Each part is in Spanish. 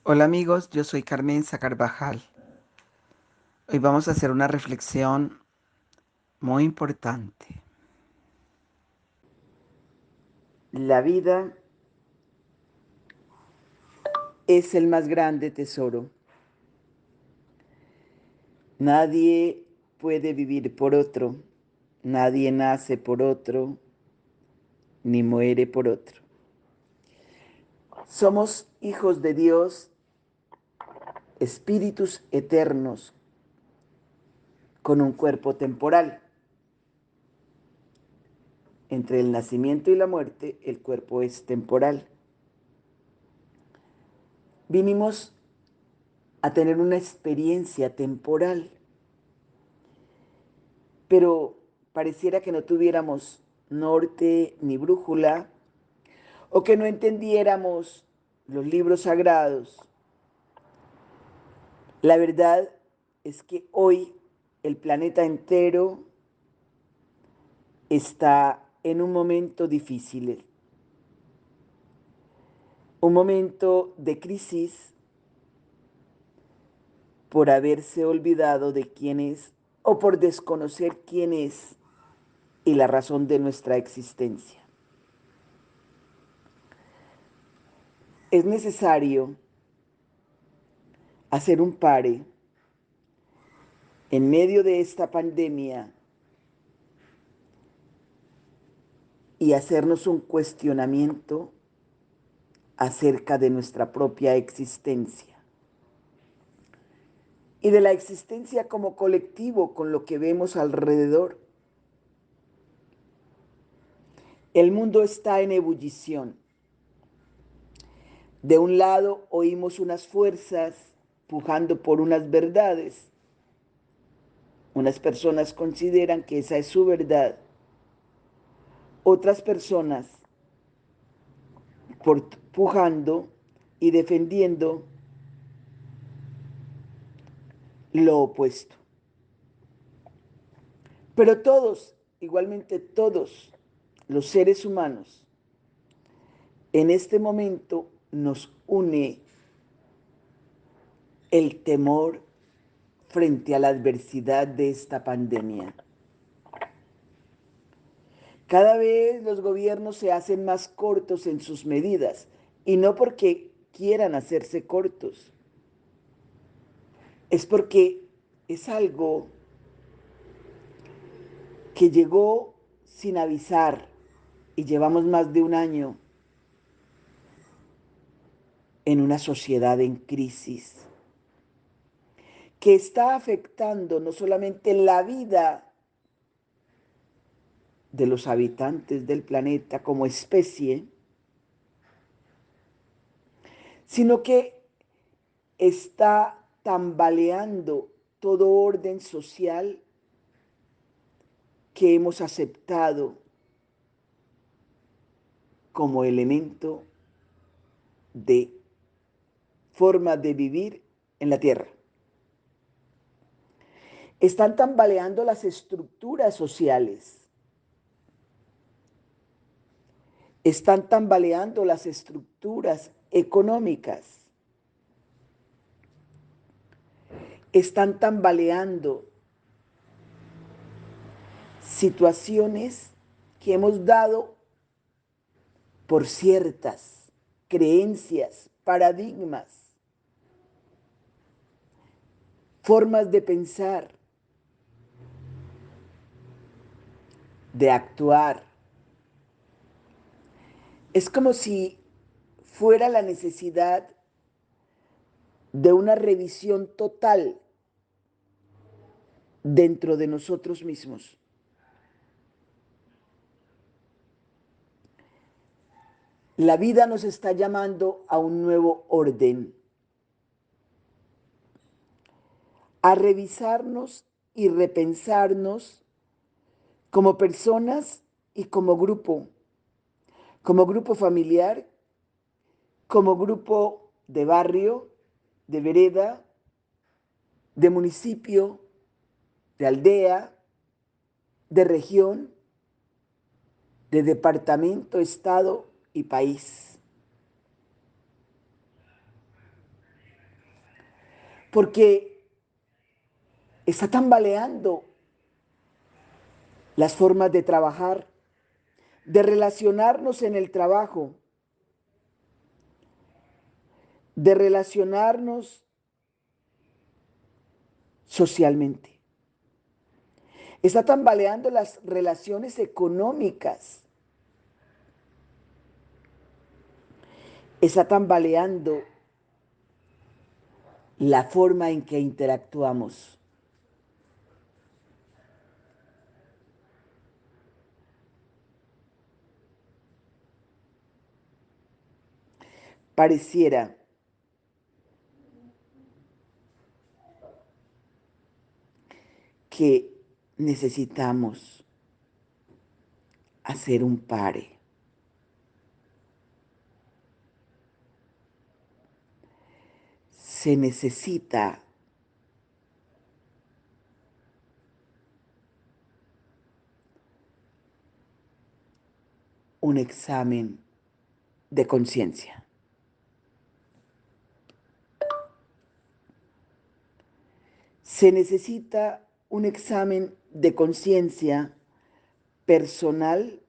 Hola amigos, yo soy Carmenza Carvajal. Hoy vamos a hacer una reflexión muy importante. La vida es el más grande tesoro. Nadie puede vivir por otro, nadie nace por otro, ni muere por otro. Somos hijos de Dios, espíritus eternos, con un cuerpo temporal. Entre el nacimiento y la muerte, el cuerpo es temporal. Vinimos a tener una experiencia temporal, pero pareciera que no tuviéramos norte ni brújula, o que no entendiéramos los libros sagrados. La verdad es que hoy el planeta entero está en un momento difícil, un momento de crisis por haberse olvidado de quién es o por desconocer quién es y la razón de nuestra existencia. Es necesario hacer un pare en medio de esta pandemia y hacernos un cuestionamiento acerca de nuestra propia existencia y de la existencia como colectivo con lo que vemos alrededor. El mundo está en ebullición. De un lado oímos unas fuerzas pujando por unas verdades. Unas personas consideran que esa es su verdad. Otras personas pujando y defendiendo lo opuesto. Pero todos, igualmente todos los seres humanos, en este momento nos une el temor frente a la adversidad de esta pandemia. Cada vez los gobiernos se hacen más cortos en sus medidas, y no porque quieran hacerse cortos, es porque es algo que llegó sin avisar y llevamos más de un año en una sociedad en crisis que está afectando no solamente la vida de los habitantes del planeta como especie, sino que está tambaleando todo orden social que hemos aceptado como elemento de forma de vivir en la Tierra. Están tambaleando las estructuras sociales, están tambaleando las estructuras económicas, están tambaleando situaciones que hemos dado por ciertas, creencias, paradigmas, formas de pensar, de actuar. Es como si fuera la necesidad de una revisión total dentro de nosotros mismos. La vida nos está llamando a un nuevo orden, a revisarnos y repensarnos como personas y como grupo familiar, como grupo de barrio, de vereda, de municipio, de aldea, de región, de departamento, estado y país. porque está tambaleando las formas de trabajar, de relacionarnos en el trabajo, de relacionarnos socialmente. Está tambaleando las relaciones económicas. Está tambaleando la forma en que interactuamos. Pareciera que necesitamos hacer un pare. Se necesita un examen de conciencia. Se necesita un examen de conciencia personal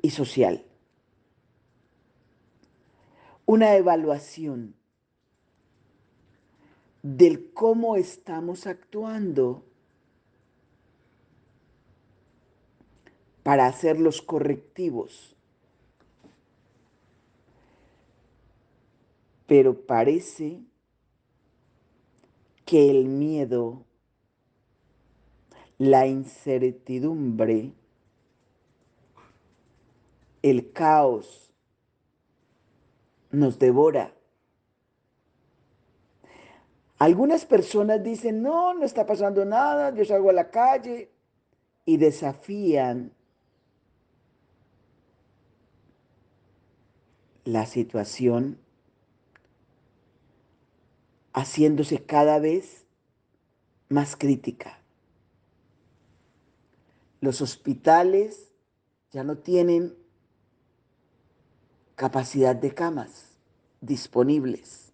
y social. Una evaluación del cómo estamos actuando para hacer los correctivos. Pero parece que el miedo, la incertidumbre, el caos nos devora. Algunas personas dicen, no, no está pasando nada, yo salgo a la calle y desafían la situación haciéndose cada vez más crítica. Los hospitales ya no tienen capacidad de camas disponibles.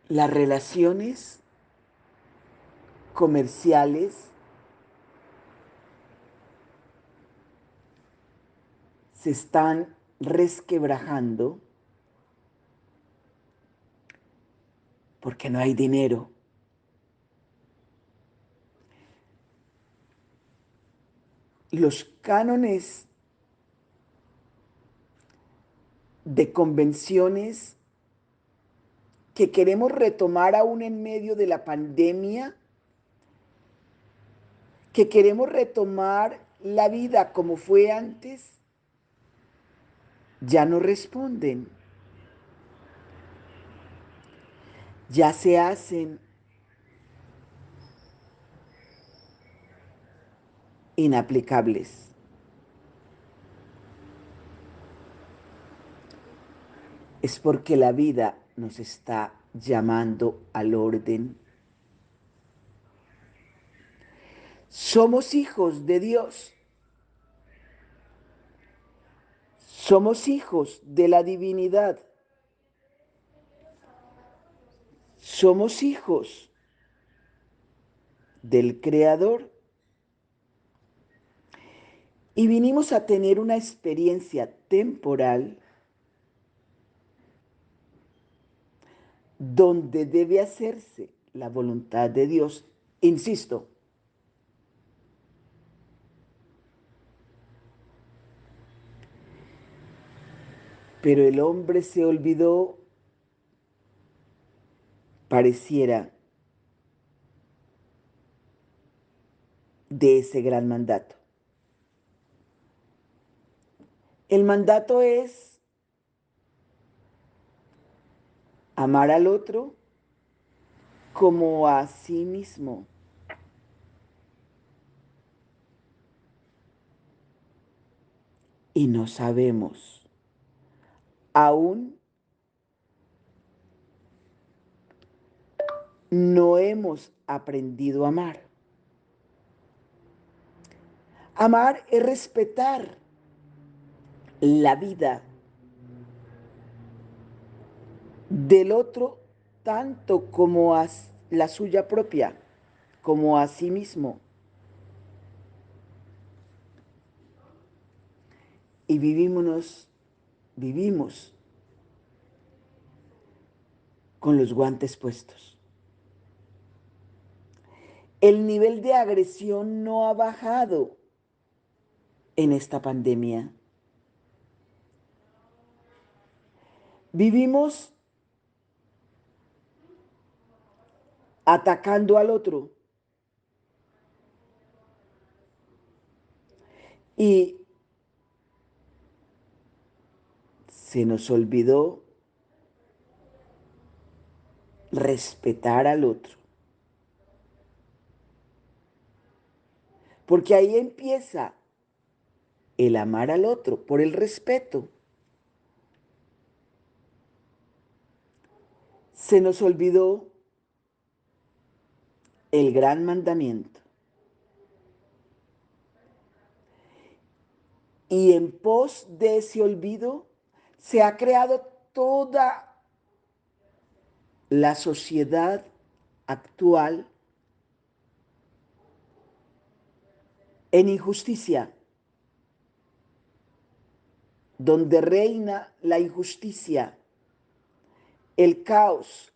Las relaciones comerciales se están resquebrajando porque no hay dinero. Los cánones de convenciones que queremos retomar aún en medio de la pandemia, que queremos retomar la vida como fue antes, ya no responden. Ya se hacen inaplicables. Es porque la vida nos está llamando al orden. Somos hijos de Dios. Somos hijos de la divinidad. Somos hijos del Creador. Y vinimos a tener una experiencia temporal donde debe hacerse la voluntad de Dios. Insisto, pero el hombre se olvidó, pareciera, de ese gran mandato. El mandato es amar al otro como a sí mismo. Y no sabemos, aún no hemos aprendido a amar. Amar es respetar, la vida del otro tanto como a la suya propia, como a sí mismo. Y vivimos con los guantes puestos. El nivel de agresión no ha bajado en esta pandemia. Vivimos atacando al otro y se nos olvidó respetar al otro. Porque ahí empieza el amar al otro, por el respeto. Se nos olvidó el gran mandamiento. Y en pos de ese olvido se ha creado toda la sociedad actual en injusticia, donde reina la injusticia, el caos,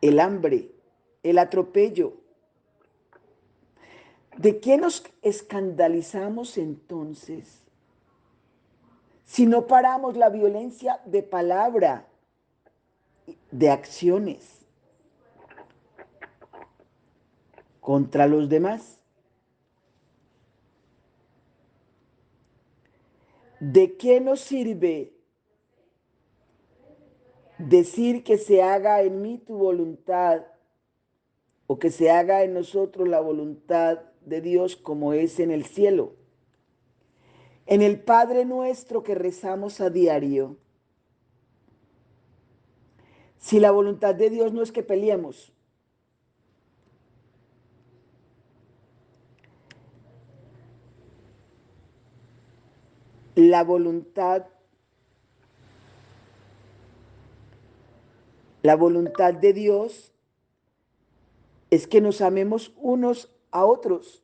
el hambre, el atropello. ¿De qué nos escandalizamos entonces si no paramos la violencia de palabra, de acciones contra los demás? ¿De qué nos sirve decir que se haga en mí tu voluntad o que se haga en nosotros la voluntad de Dios como es en el cielo? En el Padre nuestro que rezamos a diario, si la voluntad de Dios no es que peleemos, la voluntad, la voluntad de Dios es que nos amemos unos a otros.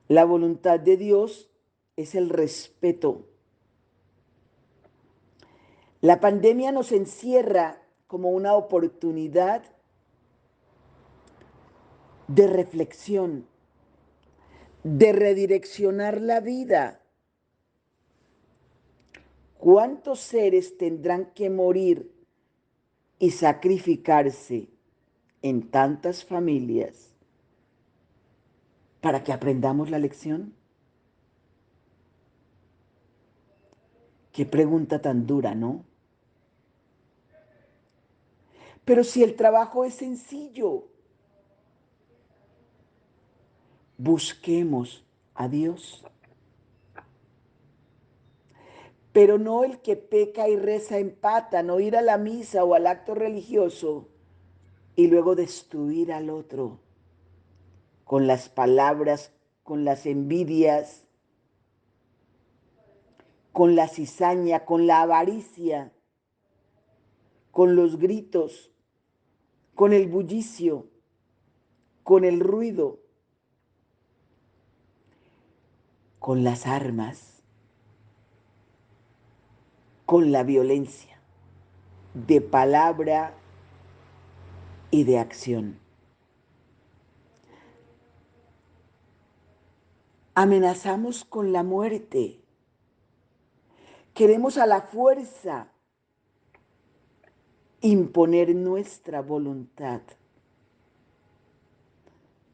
La voluntad de Dios es el respeto. La pandemia nos encierra como una oportunidad de reflexión, de redireccionar la vida. ¿Cuántos seres tendrán que morir y sacrificarse en tantas familias para que aprendamos la lección? Qué pregunta tan dura, ¿no? Pero si el trabajo es sencillo, busquemos a Dios. Pero no el que peca y reza empata, no ir a la misa o al acto religioso y luego destruir al otro con las palabras, con las envidias, con la cizaña, con la avaricia, con los gritos, con el bullicio, con el ruido, con las armas, con la violencia de palabra y de acción. Amenazamos con la muerte. Queremos a la fuerza imponer nuestra voluntad.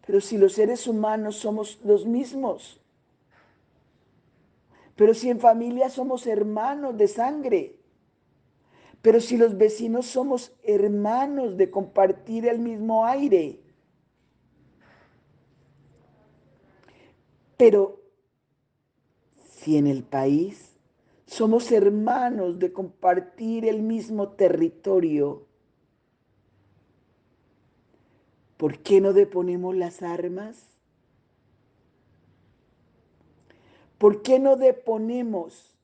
Pero si los seres humanos somos los mismos, pero si en familia somos hermanos de sangre, pero si los vecinos somos hermanos de compartir el mismo aire, pero si en el país somos hermanos de compartir el mismo territorio, ¿por qué no deponemos las armas? ¿Por qué no deponemos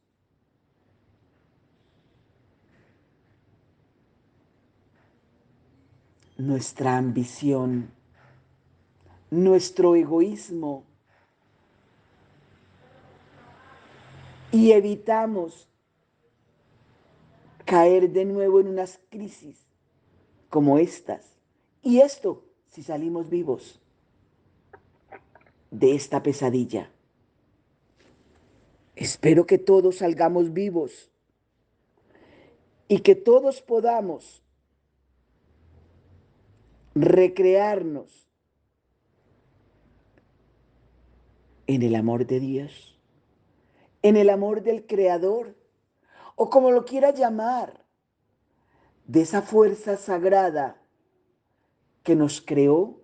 nuestra ambición, nuestro egoísmo y evitamos caer de nuevo en unas crisis como estas? Y esto si salimos vivos de esta pesadilla. Espero que todos salgamos vivos y que todos podamos recrearnos en el amor de Dios, en el amor del Creador, o como lo quiera llamar, de esa fuerza sagrada que nos creó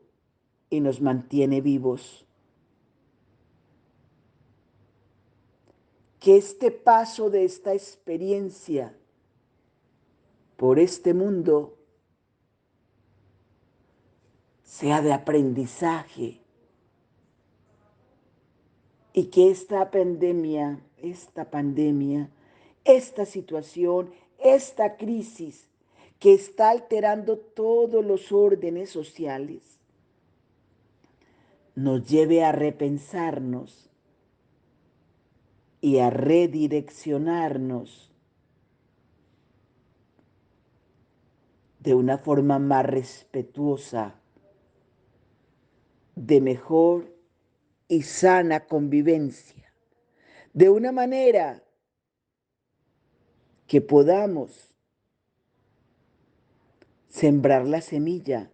y nos mantiene vivos. Que este paso de esta experiencia por este mundo sea de aprendizaje y que esta pandemia, esta situación, esta crisis que está alterando todos los órdenes sociales, nos lleve a repensarnos y a redireccionarnos de una forma más respetuosa, de mejor y sana convivencia, de una manera que podamos sembrar la semilla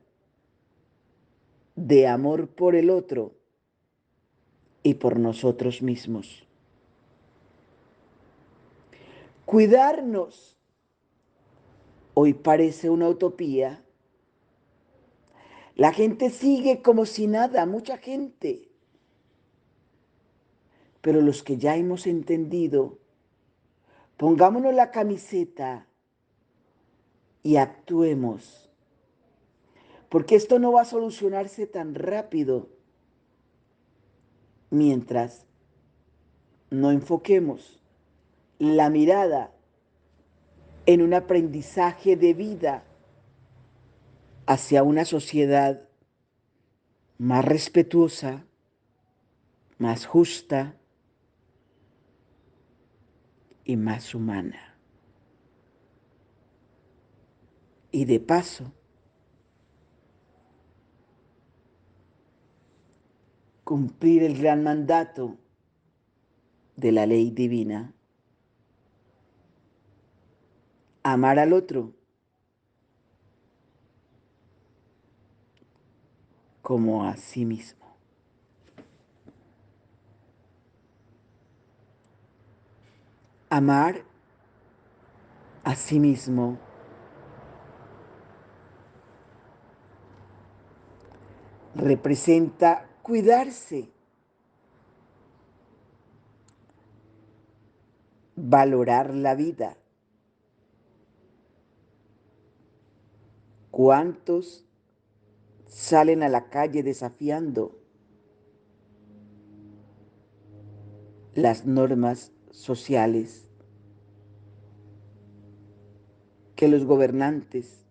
de amor por el otro y por nosotros mismos. Cuidarnos hoy parece una utopía. La gente sigue como si nada, mucha gente. Pero los que ya hemos entendido, pongámonos la camiseta y actuemos. Porque esto no va a solucionarse tan rápido mientras no enfoquemos la mirada en un aprendizaje de vida hacia una sociedad más respetuosa, más justa y más humana. Y de paso, cumplir el gran mandato de la ley divina: amar al otro como a sí mismo. Amar a sí mismo representa cuidarse, valorar la vida. ¿Cuántos salen a la calle desafiando las normas sociales que los gobernantes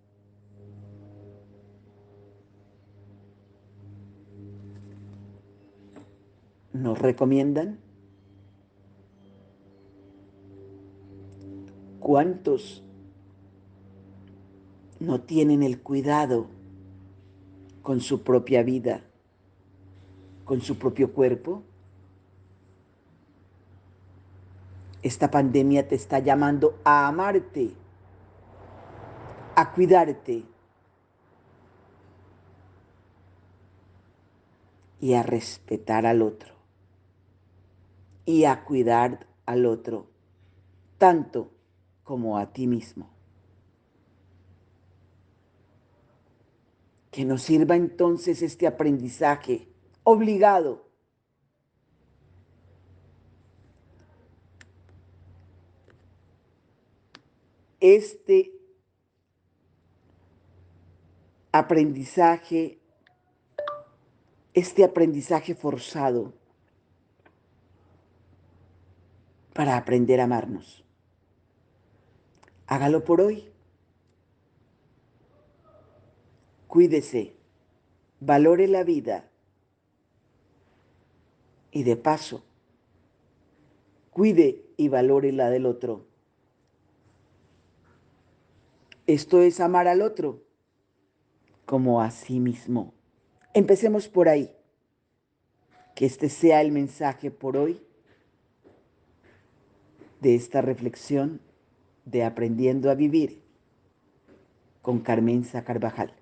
nos recomiendan? ¿Cuántos no tienen el cuidado con su propia vida, con su propio cuerpo? Esta pandemia te está llamando a amarte, a cuidarte y a respetar al otro y a cuidar al otro, tanto como a ti mismo. Que nos sirva entonces este aprendizaje obligado, este aprendizaje, este aprendizaje forzado para aprender a amarnos. Hágalo por hoy. Cuídese, valore la vida y de paso, cuide y valore la del otro. Esto es amar al otro como a sí mismo. Empecemos por ahí. Que este sea el mensaje por hoy de esta reflexión de Aprendiendo a Vivir con Carmenza Carvajal.